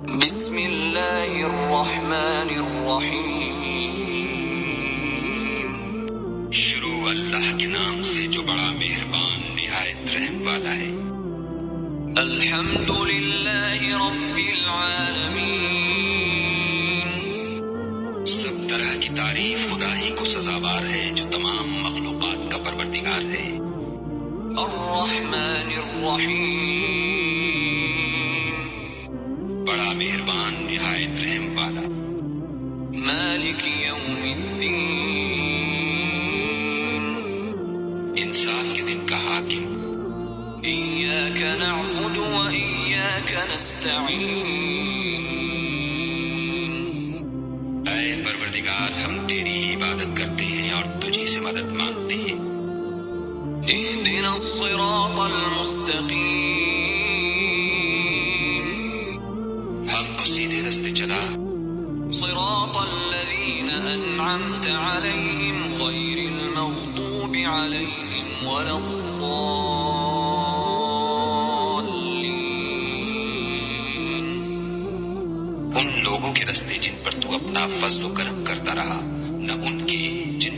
بسم اللہ الرحمن الرحیم۔ شروع اللہ کے نام سے جو بڑا مہربان نہایت رحم والا ہے۔ الحمد للہ رب العالمین۔ سب طرح کی تعریف خدا ہی کو سزاوار ہے جو تمام مخلوقات کا پروردگار ہے۔ الرحمن الرحیم۔ بڑا مہربان نہایت رحم والا۔ مالک یوم الدین۔ انصاف کے دن کا حاکم۔ ایاک نعبد و ایاک نستعین۔ اے پروردگار، ہم تیری ہی عبادت کرتے ہیں اور تجھی سے مدد مانگتے ہیں۔ اہدنا الصراط المستقیم۔ ہم کو سیدھے رستے چلا۔ صراط الذین انعمت علیہم غیر المغضوب علیہم ولا الضالین۔ ان لوگوں کے رستے جن پر تو اپنا فضل و کرم کرتا رہا، نہ ان کے جن